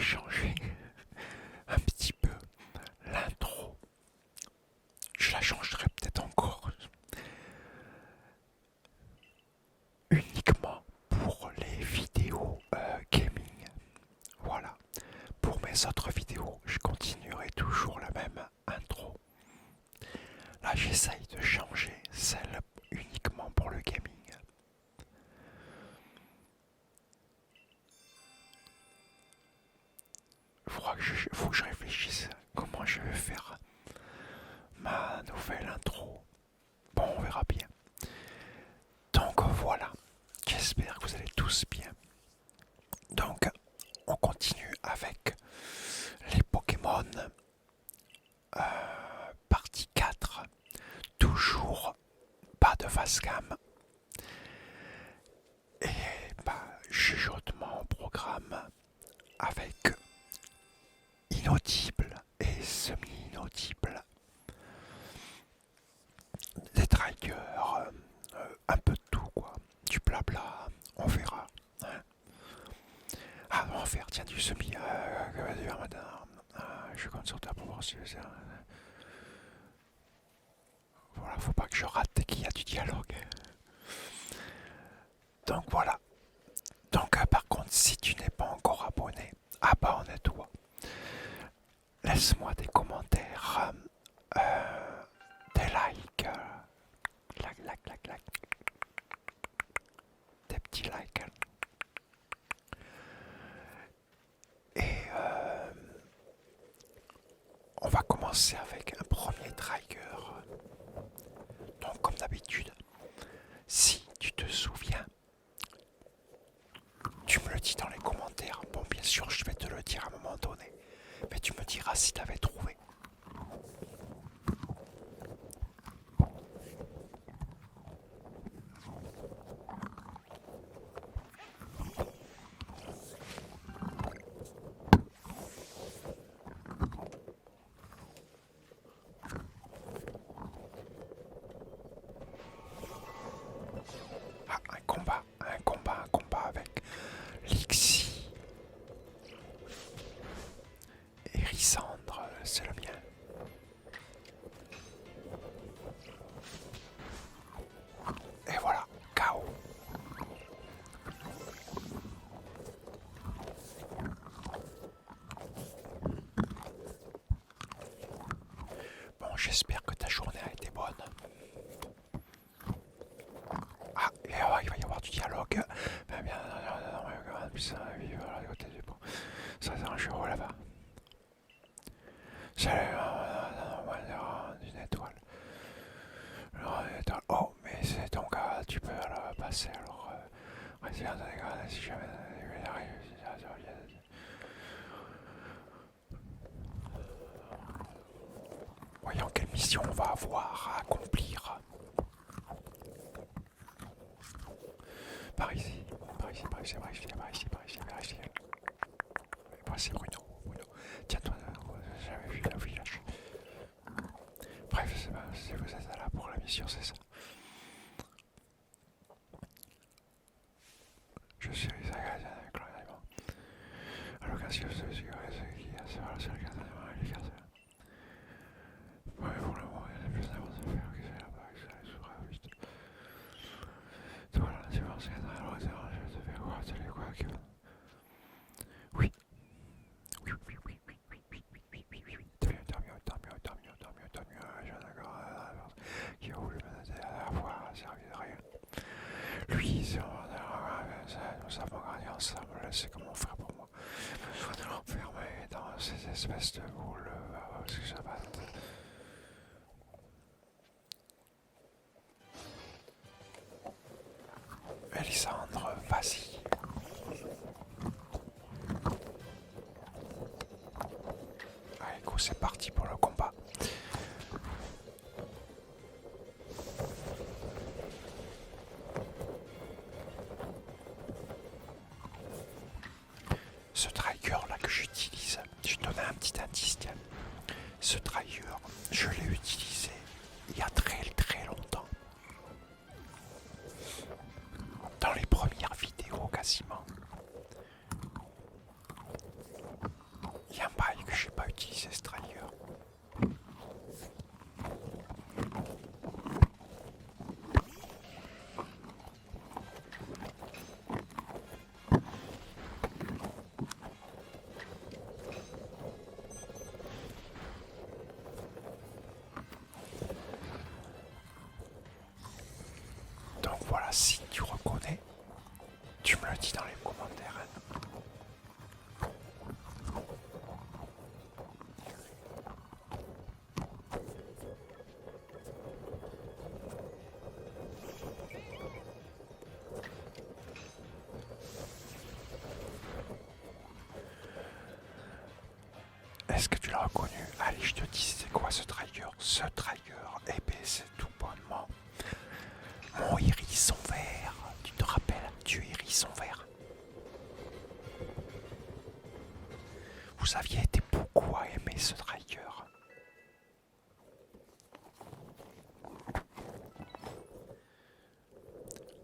changer un petit peu l'intro. Je la changerai peut-être encore uniquement pour les vidéos gaming. Voilà. Pour mes autres vidéos, je continuerai toujours la même intro. Là, j'essaye de changer celle uniquement pour le gaming. Faut que je réfléchisse comment je vais faire ma nouvelle intro. Bon, on verra bien. Donc voilà, j'espère que vous allez tous bien. Donc, on continue avec les Pokémon partie 4. Toujours pas de face cam. Et chuchotement au programme avec inaudible et semi-inaudible. Des triggers, un peu de tout quoi. Du blabla, on verra. Hein. Ah, on va faire, tiens, du semi. Je compte sur toi pour voir si c'est. Voilà, faut pas que je rate dès qu'il y a du dialogue. Donc voilà. Donc par contre, si tu n'es pas encore abonné, abonne-toi. Laisse-moi des commentaires, des likes, des petits likes. Et on va commencer avec un premier trigger. Donc comme d'habitude, si tu te souviens, tu me le dis dans les commentaires. Bon, bien sûr, je vais te le dire à un moment donné. Mais tu me diras si tu avais trouvé. Ah, un combat avec Lixie et Rissandre, c'est le mien. Et voilà, KO. Bon, j'espère que ta journée a été bonne. Ah, il va y avoir du dialogue. Ben bien, ça, vive la côté du pont. Ça, c'est un jeu là-bas. Salut, une étoile. Oh, mais c'est ton cas, tu peux le passer alors. Si jamais il arrive, voyons quelle mission on va avoir à accomplir. Par ici, par ici, par ici, par ici, par ici, par ici, par ici. Moi c'est Bruno. Tiens-toi, j'avais vu le village. Bref, si vous êtes là pour la mission, c'est ça. Je suis les ingrédients avec l'environnement. À l'occasion, je suis qui a sur le seul gardien et les gardes. Ouais, pour le moment, il y a plus d'avance à faire que c'est là-bas, que ça sera vite. Voilà, tu penses qu'à la hauteur, je te fais voir, tu les quoi que. Oui. Oui, oui, oui, oui, oui, oui, oui, oui, oui, oui, oui. Tant mieux, tant mieux, tant mieux, tant mieux, tant mieux, tant mieux. J'ai un accord qui a voulu menacer à la fois, servi de rien. Lui, c'est nous avons gagné ensemble, c'est comment faire pour moi. Je dois l'enfermer dans ces espèces de boules, parce que ça va. Elisandre, vas-y. Allez, go, c'est parti pour le combat. Ce trigger là que j'utilise, je te donne un petit indice, tiens. Ce trigger, je l'ai utilisé il y a très très longtemps. Dans les premières vidéos quasiment. utiliser ce trigger. Donc voilà, si tu reconnais, tu me le dis dans les commentaires. Est-ce que tu l'as reconnu? Allez, je te dis, c'est quoi ce trigger? Ce trigger, eh bien, c'est tout bonnement mon hérisson vert. Tu te rappelles du hérisson vert? Vous aviez été beaucoup à aimer ce trigger.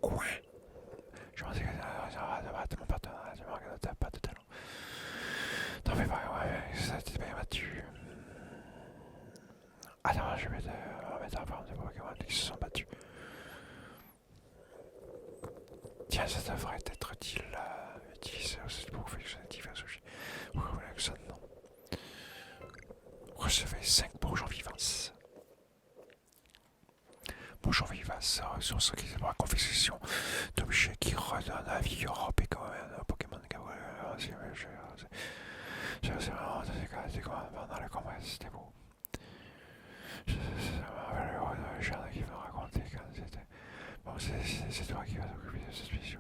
Quoi? Je pensais que mon partenaire, tu me regardes, pas de talent. T'en fais pas, ouais, ça t'es bien battu. Attends, je vais te remettre en forme de Pokémon qui se sont battus. Tiens, ça devrait être utilisé aussi pour fonctionner divers objets. Voilà que ça, non. Recevez 5 bourgeons vivaces. Bourgeons vivaces, ressources qui pour la confiscation d'objets qui redonnent la vie Europe et quand même un Pokémon c'est vraiment c'est comme pendant le combat, c'était beau. Je qui me raconter quand c'était. Bon, c'est toi qui vas t'occuper de cette mission.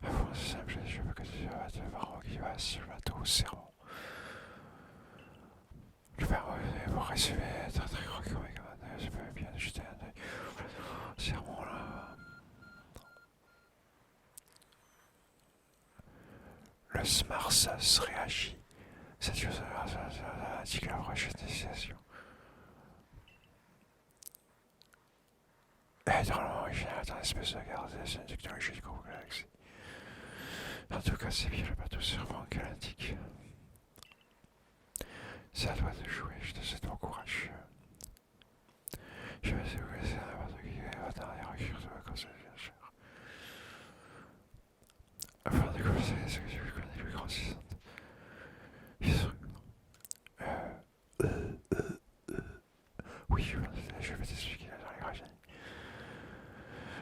Bon, c'est simple, je veux que tu vas te voir qui va sur le bateau serment. Je vais vous résumer très très gros comme je peux bien jeter un œil. Serment là. Le SMARS réagit. Cette chose indique la prochaine destination. Et dans le monde original, dans l'espèce de garde des technologies du groupe Galaxy. En tout cas, c'est bien le bateau servant qu'elle indique. C'est à toi de jouer, je te souhaite bon courage. Je vais essayer de vous laisser n'importe qui va dans les recrues de vacances, bien sûr. Afin de commencer ce que tu connais les plus grands citants. Oui, je vais t'expliquer dans les grands génies.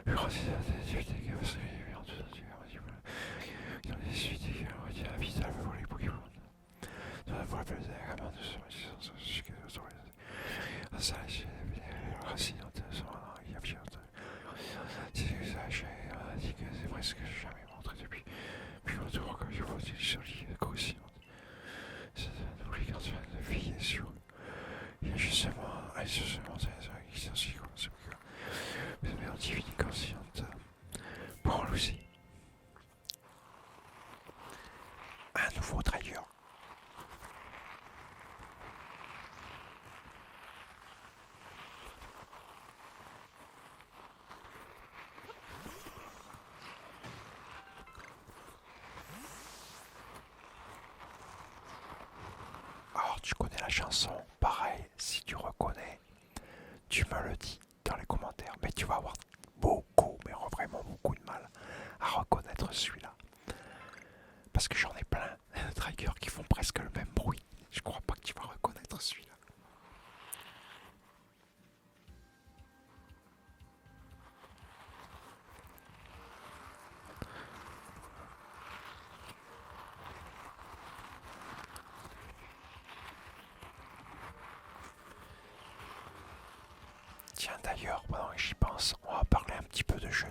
Le grand citants des activités qui vont se réunir en tout entier. Dans les activités qui ont été habitables pour les Pokémon. Dans la voie plus agréable de ce résistance, ce que nous avons installé les racines de son absurde. C'est que ça, j'ai dit que c'est presque jamais montré depuis. Puis autour, comme je vois, c'est joli, croustillant. C'est un obligatoire de vie et sur. Il y a justement qui s'en suit, c'est que vous avez un divine consciente pour aussi. Un nouveau trigger. Alors tu connais la chanson, pareil, si tu reconnais, tu me le dis dans les commentaires, mais tu vas avoir beaucoup, mais vraiment beaucoup de mal à reconnaître celui-là. Parce que j'en ai plein de triggers qui font presque le même bruit. Je crois pas que tu vas reconnaître celui-là. Tiens d'ailleurs, pendant que j'y pense, on va parler un petit peu de jeu.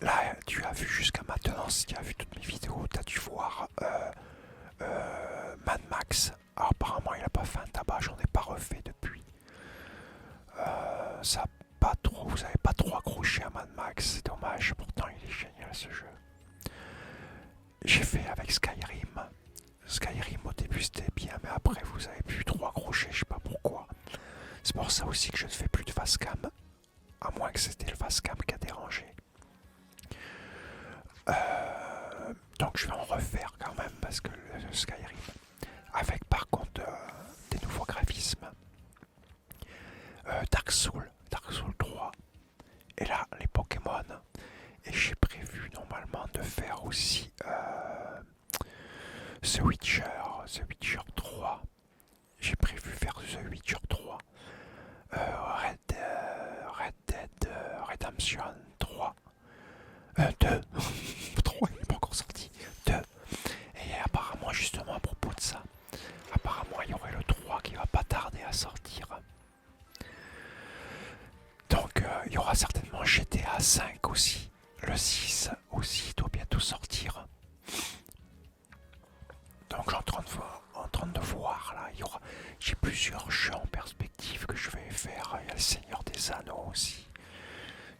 Là, tu as vu jusqu'à maintenant, si tu as vu toutes mes vidéos, tu as dû voir Mad Max. Alors, apparemment, il a pas fait un tabac, j'en ai pas refait depuis. Ça pas trop, vous avez pas trop accroché à Mad Max, c'est dommage, pourtant il est génial ce jeu. J'ai fait avec Skyrim. Skyrim au début c'était bien, mais après vous avez plus trop accroché, je sais pas pourquoi. C'est pour ça aussi que je ne fais plus de facecam, à moins que c'était le facecam qui a dérangé. Donc je vais en refaire quand même Skyrim, avec par contre des nouveaux graphismes. Dark Souls 3, et là les Pokémon. Et j'ai prévu normalement de faire aussi The Witcher 3. J'ai prévu faire The Witcher 3. Red Dead Redemption 3. 2. 3, il n'est pas encore sorti. 2. Et apparemment, justement, à propos de ça, apparemment, il y aurait le 3 qui va pas tarder à sortir. Donc, il y aura certainement GTA 5 aussi. Le 6 aussi doit bientôt sortir. Donc, je suis en train de voir là. J'ai plusieurs jeux en perspective que je vais faire. Il y a le Seigneur des Anneaux aussi.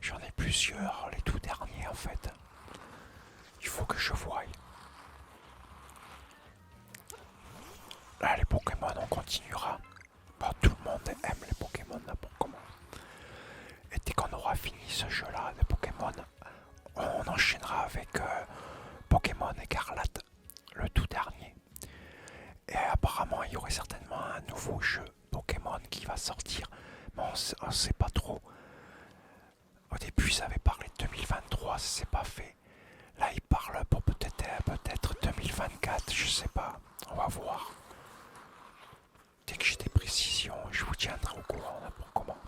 J'en ai plusieurs, les tout derniers en fait. Il faut que je voie. Là, les Pokémon, on continuera. Bah, tout le monde aime les Pokémon, n'importe comment. Et dès qu'on aura fini ce jeu-là, les Pokémon, on enchaînera avec Pokémon Écarlate, le tout dernier. Et apparemment, il y aurait certainement un nouveau jeu Pokémon qui va sortir. Mais on ne sait pas trop. Au début, ils avaient parlé de 2023, ça s'est pas fait. Là, ils parlent pour peut-être 2024, je sais pas. On va voir. Dès que j'ai des précisions, je vous tiendrai au courant pour comment.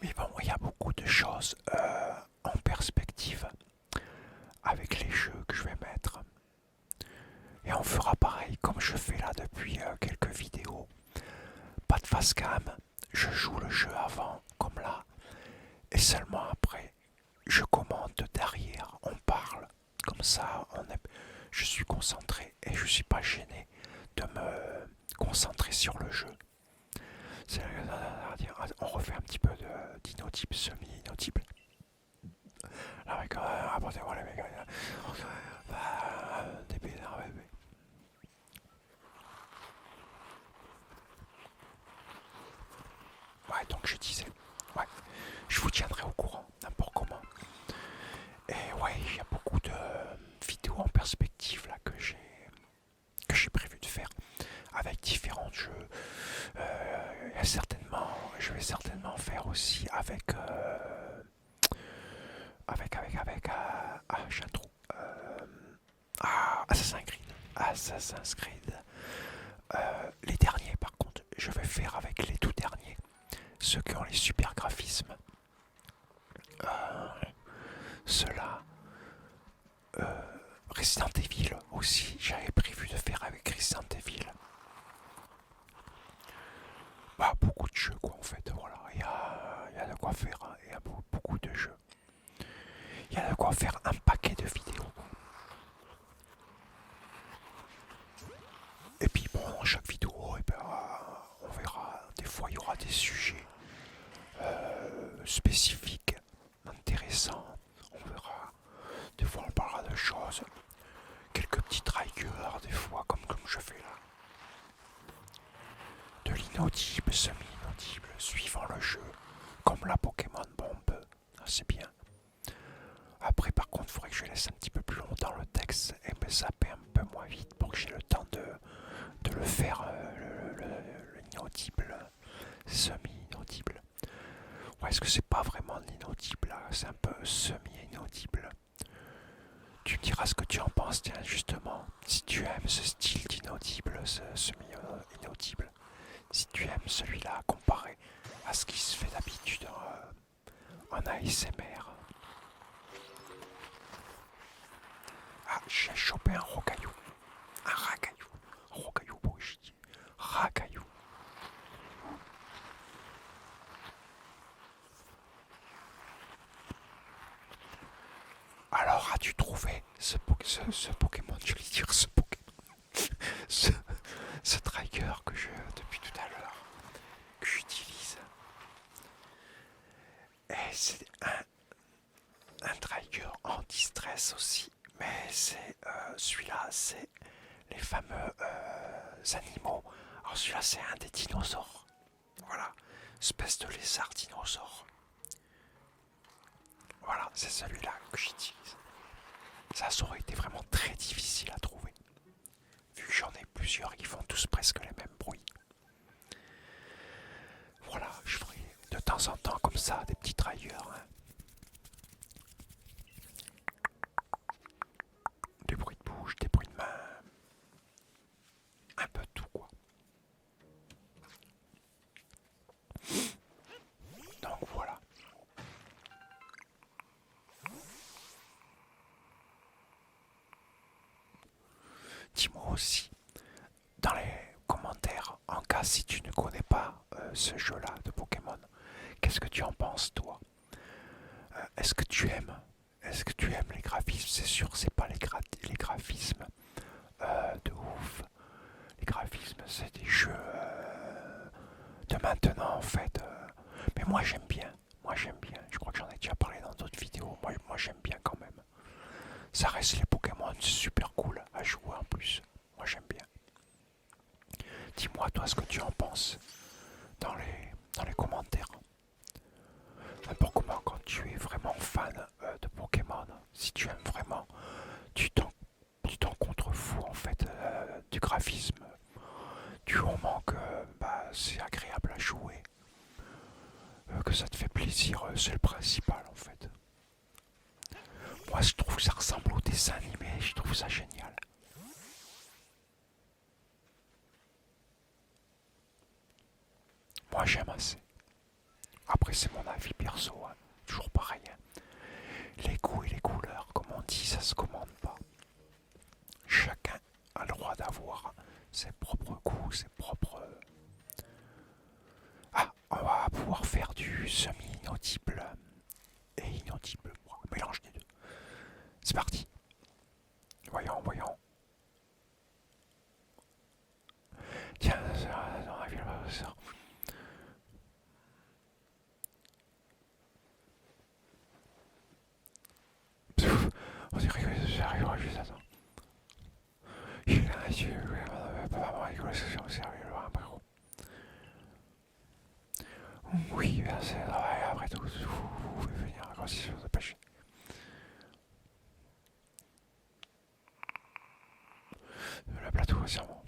Mais bon, il y a beaucoup de choses en perspective avec les jeux que je vais mettre. Et on fera pareil comme je fais là depuis quelques vidéos. Pas de face cam, je joue le jeu avant, comme là. Et seulement après, je commente derrière, on parle. Comme ça, je suis concentré et je suis pas gêné de me concentrer sur le jeu. On refait un petit peu d'inaudible, semi-inaudible. Là, avec apportez-moi les mecs. Des pédards, bébé. Ouais, donc je disais, ouais, je vous tiendrai au courant, n'importe comment. Et ouais, il y a beaucoup de vidéos en perspective là que j'ai prévu de faire avec différents jeux. Je vais certainement faire aussi avec j'ai un trou. Assassin's Creed. Les derniers par contre, je vais faire avec les tout derniers, ceux qui ont les super graphismes. Ceux-là. Resident Evil aussi, j'avais prévu de faire avec Resident Evil. Bah, beaucoup de jeux quoi en fait, voilà, il y a de quoi faire, hein. Il y a beaucoup de jeux. Il y a de quoi faire un paquet de vidéos. Et puis bon, dans chaque vidéo, on verra, des fois il y aura des sujets spécifiques, intéressants, on verra. Des fois on parlera de choses, quelques petits triggers, des fois comme je fais là. De l'inaudible, semi-inaudible, suivant le jeu, comme la Pokémon Bomb, c'est bien. Après par contre, il faudrait que je laisse un petit peu plus longtemps le texte et me zapper un peu moins vite pour que j'ai le temps de le faire, l'inaudible, semi-inaudible. Ou est-ce que c'est pas vraiment l'inaudible là, c'est un peu semi-inaudible. Tu me diras ce que tu en penses, tiens, justement, si tu aimes ce style d'inaudible, ce semi-inaudible, si tu aimes celui-là comparé à ce qui se fait d'habitude en ASMR. Ah, j'ai chopé un rocaillou. Un racaillou. Rocaillou, j'ai dit. Racaillou. Alors, as-tu trouvé ce Pokémon, je vais dire ce Pokémon, ce trigger que depuis tout à l'heure, que j'utilise. Et c'est un trigger anti-stress aussi, mais c'est celui-là, c'est les fameux animaux. Alors celui-là, c'est un des dinosaures. Voilà, espèce de lézard dinosaure. Voilà, c'est celui-là que j'utilise. Ça aurait été vraiment très difficile à trouver. Vu que j'en ai plusieurs qui font tous presque les mêmes bruits. Voilà, je ferai de temps en temps comme ça des petits trahilleurs. Hein. Des bruits de bouche, des bruits de main. Un peu de tout quoi. Donc voilà. Dis-moi aussi dans les commentaires, en cas si tu ne connais pas ce jeu-là de Pokémon, qu'est-ce que tu en penses toi? Est-ce que tu aimes? Est-ce que tu aimes les graphismes? C'est sûr, c'est pas les graphismes de ouf. Les graphismes, c'est des jeux de maintenant en fait. Mais moi j'aime bien. Moi j'aime bien. Je crois que j'en ai déjà parlé dans d'autres vidéos. Moi j'aime bien quand même. Ça reste les Pokémon, c'est super cool à jouer en plus. Moi j'aime bien. Dis-moi toi ce que tu en penses dans les commentaires. Pokémon, quand tu es vraiment fan de Pokémon, si tu aimes vraiment, tu t'en contrefous en fait du graphisme, du moment que bah, c'est agréable à jouer, que ça te fait plaisir, c'est le principal en fait. Moi je trouve que ça ressemble au dessin animé, je trouve ça génial. Moi j'aime assez. Après c'est mon avis perso, hein. Toujours pareil. Hein. Les goûts et les couleurs, comme on dit, ça se commande pas. Chacun a le droit d'avoir ses propres goûts, ses propres... Ah, on va pouvoir faire du semi-inaudible et inaudible. Mélange des deux. C'est parti. Voyons, voyons. Tiens, dans la ville, ça. On dirait que j'arrive juste à temps. Il a un yeux, pas vraiment rigolo, c'est sérieux, un peu gros. Oui, c'est vrai, après tout, vous pouvez venir à Constitution de pêche. Le plateau, sûrement.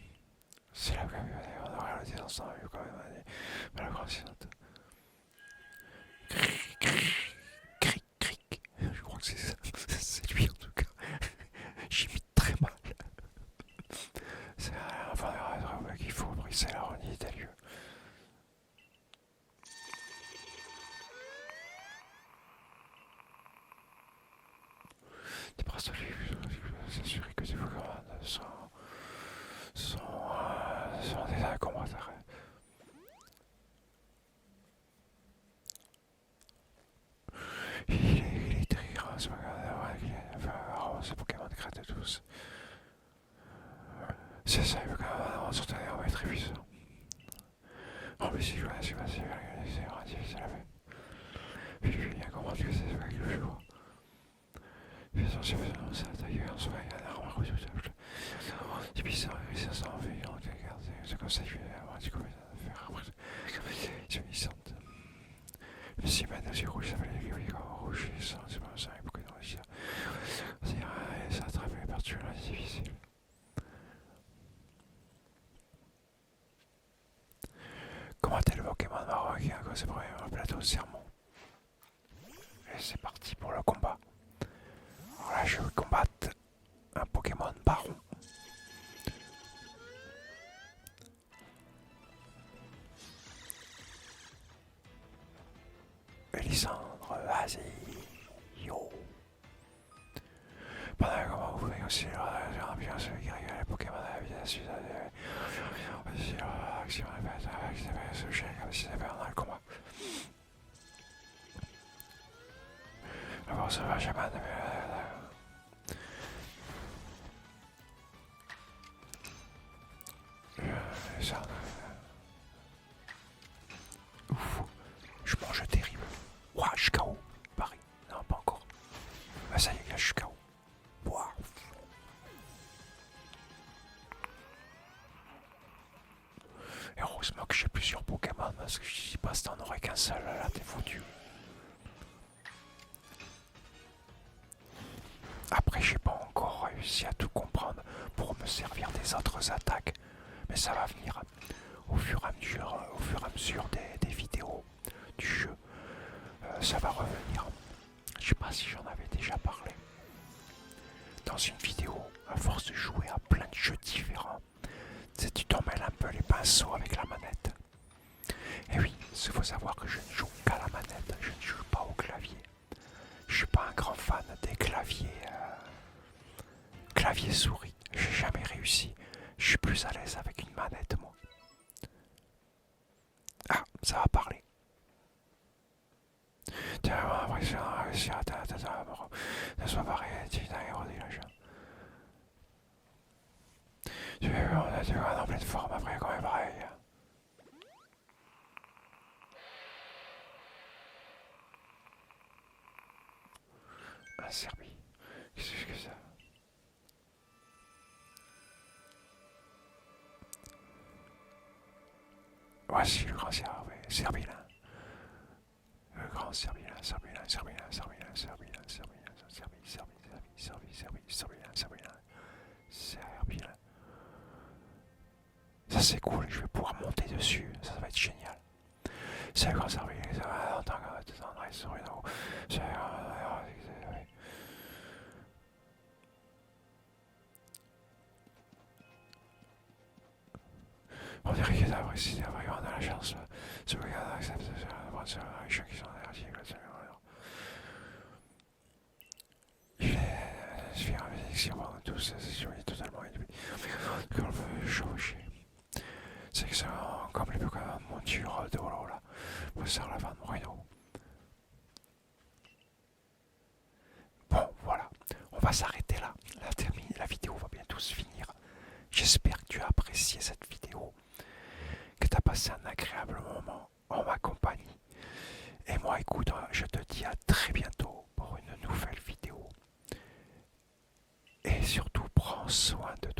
C'est là qu'on aura la distance, quand même, la grande incidente. Cric, cric. Je crois que c'est ça. C'est lui en tout cas. J'imite très mal. C'est un vendeur qu'il faut briser la renie des lieux. Des brasses de s'assurer que des Pokémon sont des incommensables. Il est terrible, ce Pokémon crête tous. C'est ça, il veut quand même en sortir en être puissant. En plus, il joue à la c'est difficile à faire. Puis lui, il a compris que c'est pas quelque chose. Puis attention, ça attaque en soi, il y a un arme redoutable. Et puis ça s'en fait, c'est comme ça qu'il fait avoir du coup, il va faire après. C'est une sorte. Le ciment aussi rouge, ça fait les gars rouge, c'est pas ça, il y a beaucoup de réussir. Ça attrape les parties, là, c'est difficile. Comment t'es le Pokémon marron qui a causé problème au plateau de sermon? Et c'est parti pour le combat. Alors là, je vais combattre un Pokémon baron. Elisandre, vas-y. Yo. Pendant le combat, vous pouvez aussi bien se guérir les Pokémon à la vitesse. Vas-y, action avec ce chien comme si c'était pendant le combat. Alors, ça va jamais. Ça. Ouf. Je mange terrible. Ouah, je suis KO. Pareil. Non, pas encore. Ah, ça y est, là, je suis KO. Waouh. Et heureusement que j'ai plusieurs Pokémon, parce que je dis pas si t'en aurais qu'un seul, là, t'es foutu. Après, j'ai pas réussi à tout comprendre pour me servir des autres attaques. Mais ça va venir au fur et à mesure des vidéos du jeu. Ça va revenir. Je sais pas si j'en avais déjà parlé. Dans une vidéo, à force de jouer à plein de jeux différents, tu t'en mêles un peu les pinceaux avec la manette. Et oui, il faut savoir que je ne joue qu'à la manette, je ne joue pas au clavier. Je suis pas un grand fan des claviers souris. J'ai jamais réussi. Je suis plus à l'aise avec une manette, moi. Ah, ça va parler. Tu vas en pleine forme après, quand même pareil. La Serbie. Qu'est-ce que c'est que ça? Voici le grand Serbilin. Le grand Serbilin. Ça c'est cool, je vais pouvoir monter dessus, ça va être génial. C'est le grand Serbilin, ça va entendre on dirait qu'il y a vraiment de la chance. Ce gars accepte les gens qui sont allergiques. Il est si on va tous, c'est totalement élevé. Qu'on peut chevaucher. C'est que c'est comme les montures de l'eau là. Pour faire la vanne Moreno. Bon, voilà. On va s'arrêter là. La vidéo va bientôt se finir. J'espère que tu as apprécié cette vidéo, que tu as passé un agréable moment en ma compagnie. Et moi, écoute, je te dis à très bientôt pour une nouvelle vidéo. Et surtout, prends soin de